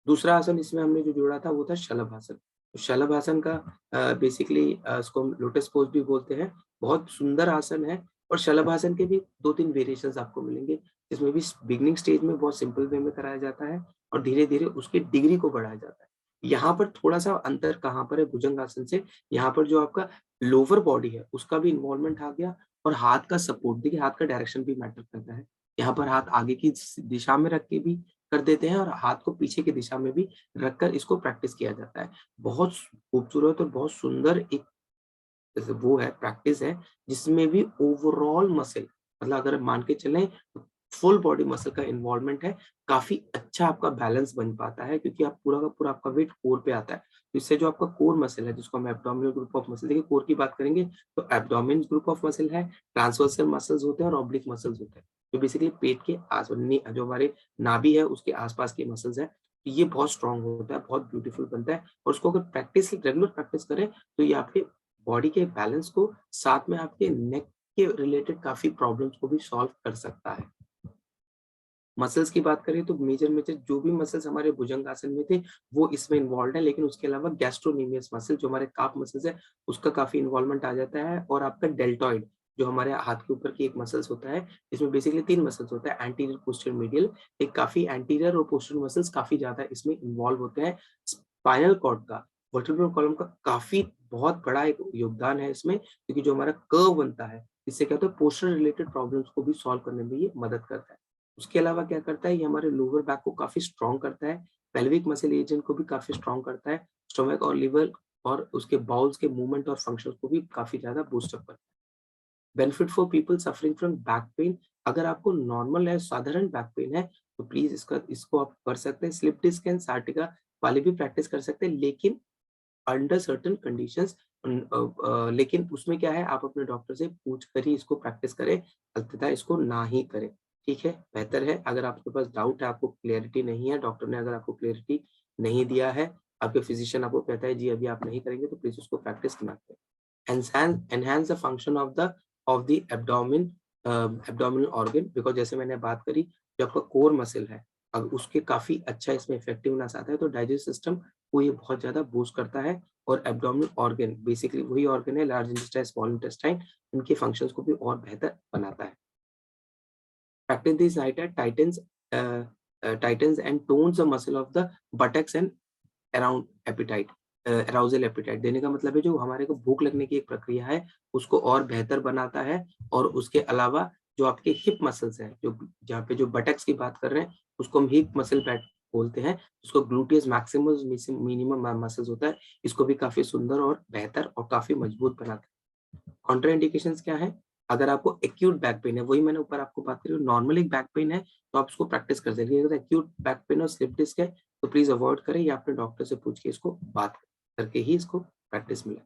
दूसरा आसन इसमें हमने जो जोड़ा था वो था शलभासन। तो शलभासन का बेसिकली इसको हम लोटस पोज भी बोलते हैं। बहुत सुंदर आसन है और शलभासन के भी 2-3 वेरिएशंस आपको मिलेंगे, जिसमें भी बिगिनिंग स्टेज में बहुत सिंपल वे में कराया जाता है और धीरे-धीरे उसकी डिग्री को बढ़ाया जाता है। यहाँ पर थोड़ा-सा अंतर कहाँ पर है भुजंग आसन से, यहाँ पर जो आपका लोअर बॉडी है उसका भी इन्वॉल्वमेंट आ गया और हाथ का सपोर्ट, देखिए हाथ का डायरेक्शन भी मैटर करता है। यहाँ पर हाथ आगे की दिशा में रख के भी कर देते हैं और हाथ को पीछे की दिशा में भी रखकर इसको प्रैक्टिस किया जाता है। बहुत खूबसूरत और बहुत सुंदर एक जैसे वो है, प्रैक्टिस है, जिसमें भी ओवरऑल मसल, मतलब अगर मान के चलें फुल बॉडी मसल का इन्वॉल्वमेंट है, काफी अच्छा आपका बैलेंस बन पाता है क्योंकि आप पूरा का पूरा आपका वेट कोर पे आता है। तो इससे जो आपका कोर मसल है, जिसको हम एब्डोमिनल ग्रुप ऑफ मसल, देखिए कोर की बात करेंगे तो एब्डोमिन ग्रुप ऑफ मसल है, ट्रांसवर्सल मसल्स होते हैं और ऑब्लिक मसल्स होते हैं। जो बेसिकली पेट के आस जो हमारे नाभि है उसके आसपास के मसल्स है, तो ये बहुत स्ट्रांग होता है, बहुत ब्यूटीफुल बनता है और उसको अगर प्रैक्टिस रेगुलर प्रैक्टिस करें तो ये आपके बॉडी के बैलेंस को, साथ में आपके नेक के रिलेटेड काफी प्रॉब्लम्स को भी सॉल्व कर सकता है। मसल्स की बात करें तो मेजर मेजर जो भी मसल्स हमारे भुजंग आसन में थे वो इसमें इन्वॉल्व है, लेकिन उसके अलावा गैस्ट्रोनीमियस मसल जो हमारे काफ मसल्स है उसका काफी इन्वॉल्वमेंट आ जाता है और आपका डेल्टॉइड जो हमारे हाथ के ऊपर की एक मसल्स होता है, इसमें बेसिकली 3 मसल्स होता है, एंटीरियर, पोस्टीरियर, मीडियल। एक काफी एंटीरियर और पोस्टीरियर मसल्स काफी ज्यादा इसमें इन्वॉल्व होते हैं। स्पाइनल कॉर्ड का, वर्टिब्रल कॉलम का काफी बहुत बड़ा एक योगदान है इसमें, क्योंकि जो हमारा कर्व बनता है इससे क्या होता है, पोस्चर रिलेटेड प्रॉब्लम्स को भी सॉल्व करने में ये मदद करता है। उसके अलावा क्या करता है, ये हमारे लोअर बैक को काफी स्ट्रॉन्ग करता है, पेल्विक मसल रीजन को भी काफी स्ट्रॉन्ग करता है, स्टोमक और लिवर और उसके बाउल्स के मूवमेंट और फंक्शंस को भी काफी ज्यादा बूस्ट अप करता है। Benefit for people suffering from back pain, अगर आपको नॉर्मल है, साधारण बैक पेन है तो प्लीज इसको आप कर सकते हैं। स्लिप डिस्क एंड सार्टिका वाले भी प्रैक्टिस कर सकते हैं, लेकिन अंडर सर्टेन कंडीशंस। लेकिन उसमें क्या है, आप अपने डॉक्टर से पूछ कर ही इसको प्रैक्टिस करें, तथा इसको ना ही करें। ठीक है, बेहतर है। अगर आपके पास डाउट है, आपको क्लैरिटी नहीं है, डॉक्टर ने अगर आपको क्लैरिटी नहीं दिया है, आपके फिजिशियन आपको कहता है जी अभी आप नहीं करेंगे, तो प्लीज उसको प्रैक्टिस करना करें। Enhance the function of the abdominal organ, because जैसे मैंने बात करी, जो आपका कोर मसल है, अगर उसके काफी अच्छा इसमें इफेक्टिवनेस आता है, तो डाइजेस्ट सिस्टम को ये बहुत ज्यादा बूस्ट करता है। और एब्डोमिनल ऑर्गन बेसिकली वही ऑर्गन है, लार्ज इंटेस्टाइन, स्मॉल इंटेस्टाइन, इनके फंक्शंस को भी और बेहतर बनाता है। Practice this diet tightens and tones the muscle of the buttocks and around appetite. Arousal appetite देने का मतलब है जो हमारे को भूख लगने की एक प्रक्रिया है, उसको और बेहतर बनाता है। और उसके अलावा जो आपके हिप मसल्स हैं, जो जहाँ पे जो बटक्स की बात कर रहे हैं, उसको हम हिप मसल बैट बोलते हैं, उसको ग्लूटियस मैक्सिमस मिनिमम मसल्स होता है, इसको भी काफी सुंदर और बेहतर और काफी मजबूत बनाता है। कॉन्ट्रा इंडिकेशंस क्या है? अगर आपको एक्यूट बैक पेन है, वही मैंने ऊपर आपको बात करी, नॉर्मल एक बैक पेन है तो आप उसको प्रैक्टिस कर सकते हैं। अगर एक्यूट बैक पेन और स्लिप डिस्क है तो प्लीज अवॉइड करें, या अपने डॉक्टर से पूछ के इसको बात करके ही इसको प्रैक्टिस मिले।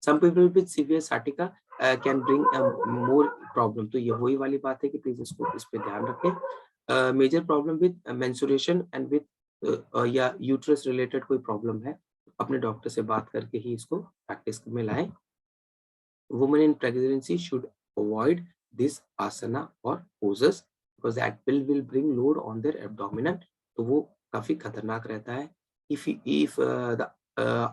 Some people with severe sciatica can bring more problem, तो ये वही वाली बात है कि प्लीज इसको इस पे ध्यान रखें। Major problem with menstruation and with या यूट्रस रिलेटेड कोई प्रॉब्लम है, अपने डॉक्टर से बात करके ही इसको प्रैक्टिस में लाएं। Women in pregnancy should avoid this asana or poses because that will bring load on their abdomen, तो वो काफी खतरनाक रहता है। if the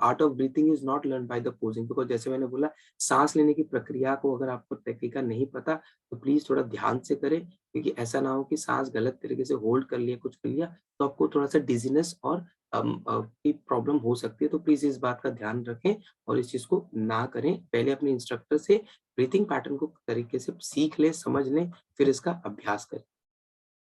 art of breathing is not learned by the posing, because जैसे मैंने बोला, सांस लेने की प्रक्रिया को अगर आपको तरीका नहीं पता तो प्लीज थोड़ा ध्यान से करें, क्योंकि ऐसा ना हो कि सांस गलत तरीके से होल्ड कर लिया, कुछ कर लिया, तो आपको थोड़ा सा डिजीनेस और की प्रॉब्लम हो सकती है। तो प्लीज इस बात का ध्यान रखें और इस चीज को ना करें। पहले अपने इंस्ट्रक्टर से ब्रीथिंग पैटर्न को तरीके से सीख लें, समझ लें, फिर इसका अभ्यास करें।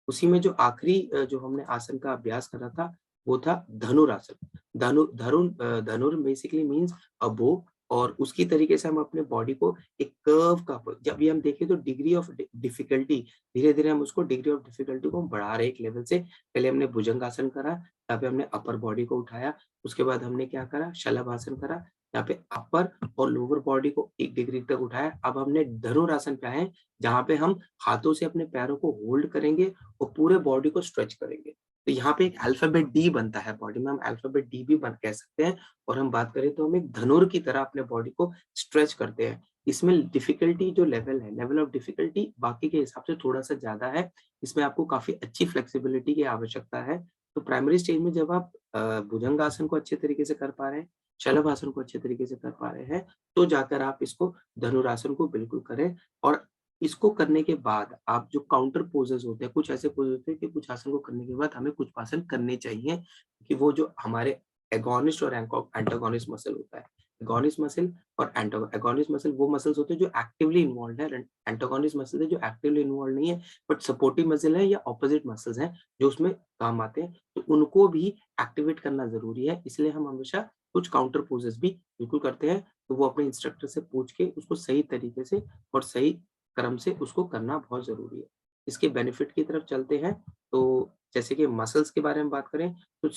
उसी में जो आखिरी जो हमने आसन का अभ्यास करा था, वो था धनुरासन। धनुर बेसिकली मीन्स अ बो, और उसकी तरीके से हम अपने बॉडी को एक कर्व का, जब भी हम देखें तो डिग्री ऑफ डिफिकल्टी, धीरे धीरे हम उसको डिग्री ऑफ डिफिकल्टी को बढ़ा रहे एक लेवल से। पहले हमने भुजंगासन करा, यहाँ पे हमने अपर बॉडी को उठाया, उसके बाद हमने क्या करा, शलभासन करा, यहाँ पे अपर और लोअर बॉडी को एक डिग्री तक उठाया। अब हमने धनुरासन पे आए, जहाँ पे हम हाथों से अपने पैरों को होल्ड करेंगे और पूरे बॉडी को स्ट्रेच करेंगे। तो यहाँ पे एक अल्फाबेट डी बनता है बॉडी में, हम अल्फाबेट डी भी बन कह सकते हैं। और हम बात करें तो हम एक धनुर की तरह अपने बॉडी को स्ट्रेच करते हैं। इसमें डिफिकल्टी जो लेवल है, लेवल ऑफ डिफिकल्टी बाकी के हिसाब से थोड़ा सा ज्यादा है। इसमें आपको काफी अच्छी फ्लेक्सिबिलिटी की आवश्यकता है। तो प्राइमरी स्टेज में जब आप भुजंगासन को अच्छे तरीके से कर पा रहे हैं, शलभासन को अच्छे तरीके से कर पा रहे हैं, तो जाकर आप इसको धनुरासन को बिल्कुल करें। और इसको करने के बाद आप जो काउंटर पोजेस होते हैं, कुछ ऐसे पोज होते हैं कि कुछ आसन को करने के बाद हमें कुछ आसन करने चाहिए, कि वो जो हमारे एगोनिस्ट और एंटागोनिस्ट मसल होता है। एगोनिस्ट मसल और एगोनिस्ट मसल वो मसल्स होते हैं जो एक्टिवली इन्वॉल्व है, एंटागोनिस्ट मसल है जो एक्टिवली इन्वॉल्व नहीं है, बट सपोर्टिव मसल है या ऑपोजिट मसल्स हैं जो उसमें काम आते हैं, तो उनको भी एक्टिवेट करना जरूरी है। इसलिए हम हमेशा कुछ काउंटर पोजेस भी बिल्कुल करते हैं। तो वो अपने इंस्ट्रक्टर से पूछ के उसको सही तरीके से और सही क्रम से उसको करना बहुत जरूरी है। इसके बेनिफिट की तरफ चलते हैं। तो जैसे कि मसल्स के बारे में बात करें तो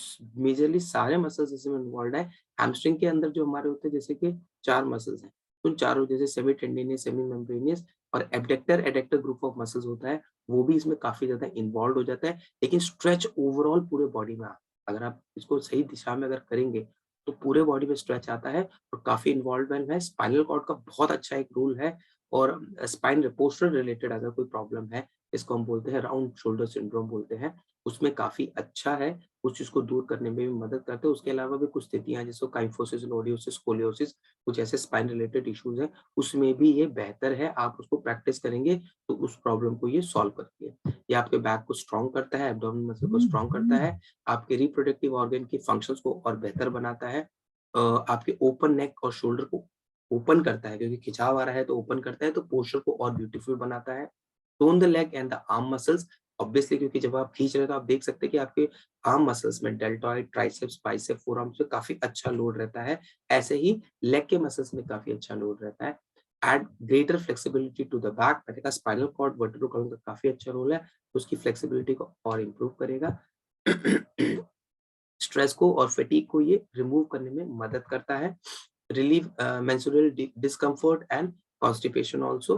मेजरली सारे मसल्स इसमें इन्वॉल्व है। हैमस्ट्रिंग के अंदर जो हमारे होते हैं, जैसे कि 4 मसल्स हैं, उन चारों जैसे सेमी टेंडिनियस, सेमी मेम्ब्रेनियस और abductor adductor group of muscles होता है, वो भी इसमें काफी ज्यादा इन्वॉल्व हो जाता है। लेकिन स्ट्रेच ओवरऑल पूरे बॉडी में, अगर आप इसको सही दिशा में अगर करेंगे तो पूरे बॉडी में स्ट्रेच आता है और काफी इन्वॉल्वमेंट है। स्पाइनल कॉर्ड का बहुत अच्छा एक रोल है। और स्पाइन पोस्चर रिलेटेड अगर कोई प्रॉब्लम है, इसको हम बोलते हैं राउंड शोल्डर सिंड्रोम बोलते हैं, उसमें काफी अच्छा है, उस चीज को दूर करने में भी मदद करते हैं। उसके अलावा भी कुछ स्थितियां हैं जैसे काइफोसिस, लोडियोसिस, स्कोलियोसिस, कुछ ऐसे स्पाइन रिलेटेड इश्यूज हैं, उसमें भी ये बेहतर है। आप उसको प्रैक्टिस करेंगे तो उस प्रॉब्लम को ये सॉल्व करती है। ये आपके बैक को स्ट्रॉन्ग करता है, एब्डोमेन मसल को स्ट्रॉन्ग करता है, आपके रिप्रोडक्टिव ऑर्गन की फंक्शंस को और बेहतर बनाता है, आपके ओपन नेक और शोल्डर को ओपन करता है, क्योंकि खिंचाव आ रहा है तो ओपन करता है, तो पोस्चर को और ब्यूटीफुल बनाता है। Tone the leg and the arm muscles, obviously क्योंकि जब आप खींच रहे हैं तो आप देख सकते हैं कि आपके आर्म मसल्स में डेल्टॉइड, ट्राइसेप्स, बाइसेप, फोरआर्म्स में काफी अच्छा लोड रहता है। ऐसे ही लेग के मसल्स में काफी अच्छा लोड रहता है। Add greater flexibility to the back, back का स्पाइनल कॉर्ड, वर्टिब्रल कॉलम का काफी अच्छा रोल है, उसकी फ्लेक्सिबिलिटी को और इम्प्रूव करेगा। स्ट्रेस को और फैटिग को ये रिमूव करने में मदद करता है। Relieve menstrual discomfort and constipation also,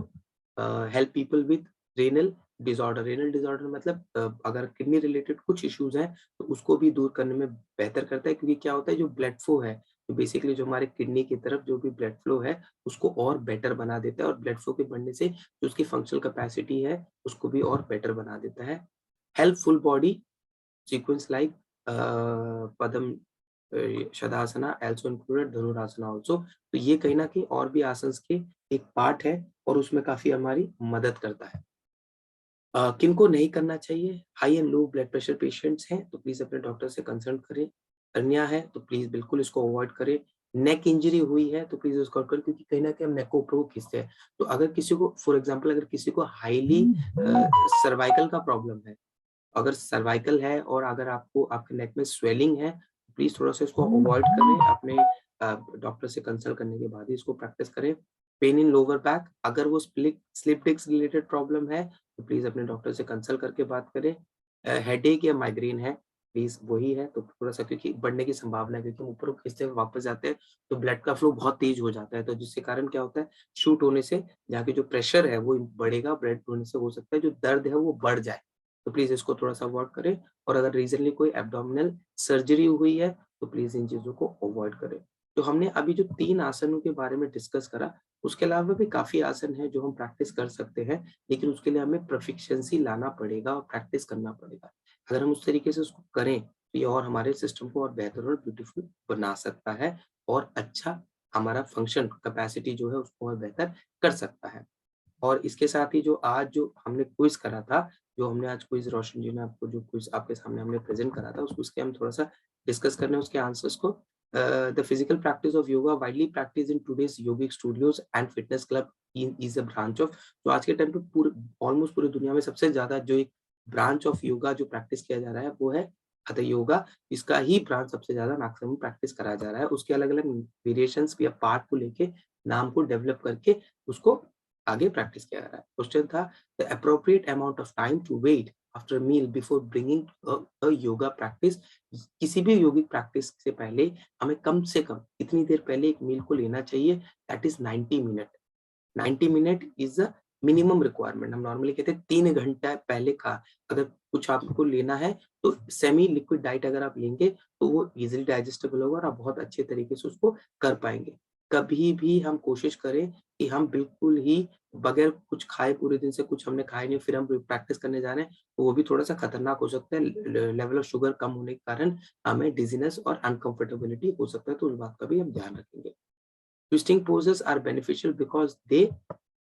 help people with renal disorder, renal disorder मतलब अगर किडनी रिलेटेड कुछ इश्यूज हैं तो उसको भी दूर करने में बेहतर करता है, क्योंकि क्या होता है जो ब्लड फ्लो है, तो बेसिकली जो हमारे किडनी की तरफ जो भी ब्लड फ्लो है उसको और बेटर बना देता है, और ब्लड फ्लो के बढ़ने से जो उसकी फंक्शनल कैपेसिटी है उसको भी और बेटर बना देता है। हेल्पफुल बॉडी सीक्वेंस लाइक पद्म शदासना also included धनुरासना also। तो ये कहीं ना कहीं और भी आसन के एक पार्ट है और उसमें काफी हमारी मदद करता है। किनको नहीं करना चाहिए? High and low blood pressure patients हैं तो प्लीज अपने डॉक्टर से कंसल्ट करें। हर्निया है तो प्लीज बिल्कुल इसको अवॉइड करें। नेक इंजरी हुई है तो प्लीज उसको करें, क्योंकि कहीं ना कहीं हम नेक को ऊपर को खींचते हैं। तो अगर किसी को फॉर एग्जाम्पल अगर किसी को हाईली सर्वाइकल का प्रॉब्लम है, अगर सर्वाइकल है और अगर आपको आपके नेक में स्वेलिंग है, प्लीज थोड़ा सा इसको अवॉइड करें, अपने डॉक्टर से कंसल्ट करने के बाद ही इसको प्रैक्टिस करें। पेन इन लोअर बैक, अगर वो स्लिप डिस्क रिलेटेड प्रॉब्लम है तो प्लीज अपने डॉक्टर से कंसल्ट करके बात करें। हेडेक या माइग्रेन है, प्लीज वही है तो थोड़ा सा, क्योंकि बढ़ने की संभावना है, क्योंकि हम ऊपर खींचते हुए वापस जाते हैं तो ब्लड का फ्लो बहुत तेज हो जाता है, तो जिसके कारण क्या होता है, शूट होने से जहाँ की जो प्रेशर है वो बढ़ेगा, ब्लड होने से हो सकता है जो दर्द है वो बढ़ जाए, तो प्लीज इसको थोड़ा सा अवॉइड करें। और अगर रिसेंटली कोई एब्डोमिनल सर्जरी हुई है तो प्लीज इन चीजों को अवॉइड करें। तो हमने अभी जो 3 आसनों के बारे में डिस्कस करा, उसके अलावा भी काफी आसन है जो हम प्रैक्टिस कर सकते हैं, लेकिन उसके लिए हमें प्रोफिशिएंसी लाना पड़ेगा और प्रैक्टिस करना पड़ेगा। अगर हम उस तरीके से उसको करें तो ये और हमारे सिस्टम को और बेहतर और ब्यूटीफुल बना सकता है, और अच्छा हमारा फंक्शन कैपेसिटी जो है उसको और बेहतर कर सकता है। और इसके साथ ही जो आज जो हमने क्विज करा था, जो हमने आज क्विज रोशन जी ने आपको जो क्विज आपके सामने हमने प्रेजेंट करा था, उसके हम थोड़ा सा डिस्कस कर रहे हैं उसके आंसर्स को। The physical practice of yoga widely practice in today's yogic studios and fitness club is a branch of. तो आज के टाइम पे पूरे ऑलमोस्ट पूरी दुनिया में सबसे ज्यादा जो एक ब्रांच ऑफ योगा जो प्रैक्टिस किया जा रहा है वो है हठ योगा। इसका ही ब्रांच सबसे ज्यादा मैक्सिमम प्रैक्टिस कराया जा रहा है। उसके अलग अलग वेरिएशंस या पार्ट को लेके नाम को डेवलप करके उसको आगे प्रैक्टिस किया जा रहा है। क्वेश्चन था the appropriate amount of time to wait after meal before bringing a yoga practice. किसी भी योगिक प्रैक्टिस से पहले हमें कम से कम इतनी देर पहले एक मील को लेना चाहिए, that is 90 minute. 90 minute is a minimum requirement. हम नॉर्मली कहते हैं 3 घंटा पहले का अगर कुछ आपको लेना है तो सेमी लिक्विड डाइट अगर आप लेंगे तो वो इजीली डाइजेस्टेबल होगा और आप बहुत अच्छे तरीके से उसको कर पाएंगे। कभी भी हम कोशिश करें कि हम बिल्कुल ही बगैर कुछ खाए पूरे दिन से कुछ हमने खाया नहीं फिर हम प्रैक्टिस करने जा रहे हैं, तो वो भी थोड़ा सा खतरनाक हो सकता है। लेवल ऑफ शुगर कम होने के कारण हमें डिजीनेस और अनकंफर्टेबिलिटी हो सकता है, तो उस बात का भी हम ध्यान रखेंगे। Twisting poses are beneficial because they,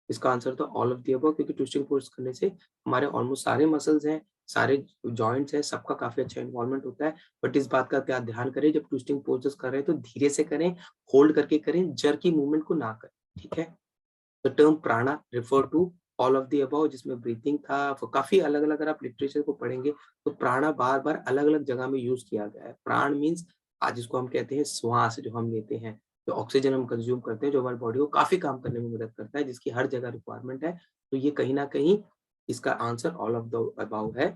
इसका आंसर था ऑल ऑफ द अबव, क्योंकि ट्विस्टिंग पोज करने से हमारे ऑलमोस्ट सारे मसल्स हैं, सारे जॉइंट्स हैं, सबका काफी अच्छा इन्वॉल्वमेंट होता है। बट इस बात का क्या ध्यान करें, जब ट्विस्टिंग पोजेस कर रहे हैं तो धीरे से करें, होल्ड करके करें, जर्की मूवमेंट को ना करें, ठीक है। The term prana refer to all of the above, जिसमें ब्रीथिंग था। काफी अलग अलग अगर आप लिटरेचर को पढ़ेंगे तो प्राणा बार बार अलग अलग जगह में यूज किया गया है। प्राण मीन्स आज जिसको हम कहते हैं श्वास, जो हम लेते हैं, जो ऑक्सीजन हम कंज्यूम करते हैं, जो हमारी बॉडी को काफी काम करने में मदद करता है, जिसकी हर जगह रिक्वायरमेंट है। तो ये कहीं ना कहीं इसका answer all of the above है।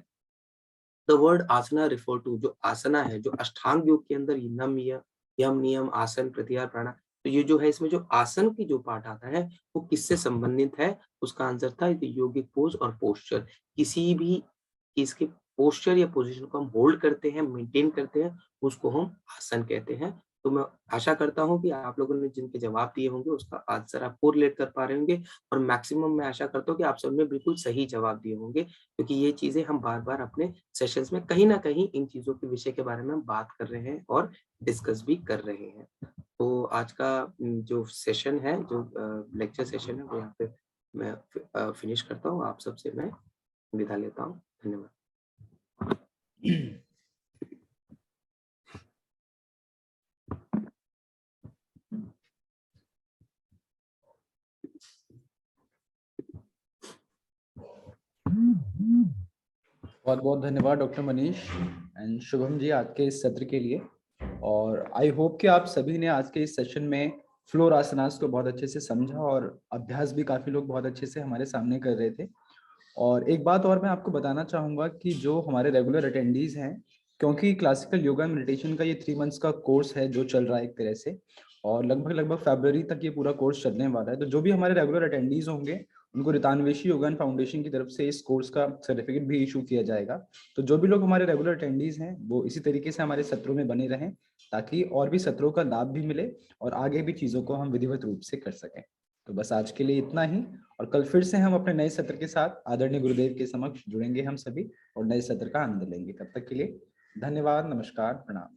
The word asana refer to, जो आसना है, जो अष्टांग योग के अंदर यम नियम आसन प्रत्याहार प्राणायाम, तो ये जो है इसमें जो आसन की जो पार्ट आता है वो किससे संबंधित है, उसका आंसर था योगिक पोज और पोस्चर। किसी भी इसके पोस्चर या पोजीशन को हम होल्ड करते हैं, मेंटेन करते हैं, उसको हम आसन कहते हैं। तो मैं आशा करता हूं कि आप लोगों ने जिनके जवाब दिए होंगे उसका आंसर आप कोरिलेट कर पा रहे होंगे, और मैक्सिमम मैं आशा करता हूं कि आप सबने बिल्कुल सही जवाब दिए होंगे, क्योंकि ये चीजें हम बार बार अपने सेशंस में कहीं ना कहीं इन चीजों के विषय के बारे में हम बात कर रहे हैं और डिस्कस भी कर रहे हैं। तो आज का जो सेशन है, जो लेक्चर सेशन है, वो यहाँ पे मैं फिनिश करता हूँ। आप सबसे मैं विदा लेता हूँ। धन्यवाद। बहुत बहुत धन्यवाद डॉक्टर मनीष एंड शुभम जी आज के इस सत्र के लिए। और आई होप कि आप सभी ने आज के इस सेशन में फ्लोर आसनास को बहुत अच्छे से समझा और अभ्यास भी काफी लोग बहुत अच्छे से हमारे सामने कर रहे थे। और एक बात और मैं आपको बताना चाहूंगा कि जो हमारे रेगुलर अटेंडीज हैं, क्योंकि क्लासिकल योगा मेडिटेशन का ये 3 मंथ्स का कोर्स है जो चल रहा है एक तरह से, और लगभग फरवरी तक ये पूरा कोर्स चलने वाला है, तो जो भी हमारे रेगुलर अटेंडीज होंगे उनको रितान्वेशी योगान फाउंडेशन की तरफ से इस कोर्स का सर्टिफिकेट भी इशू किया जाएगा। तो जो भी लोग हमारे रेगुलर अटेंडीज हैं वो इसी तरीके से हमारे सत्रों में बने रहें, ताकि और भी सत्रों का लाभ भी मिले और आगे भी चीजों को हम विधिवत रूप से कर सकें। तो बस आज के लिए इतना ही, और कल फिर से हम अपने नए सत्र के साथ आदरणीय गुरुदेव के समक्ष जुड़ेंगे हम सभी और नए सत्र का आनंद लेंगे। तब तक के लिए धन्यवाद, नमस्कार, प्रणाम।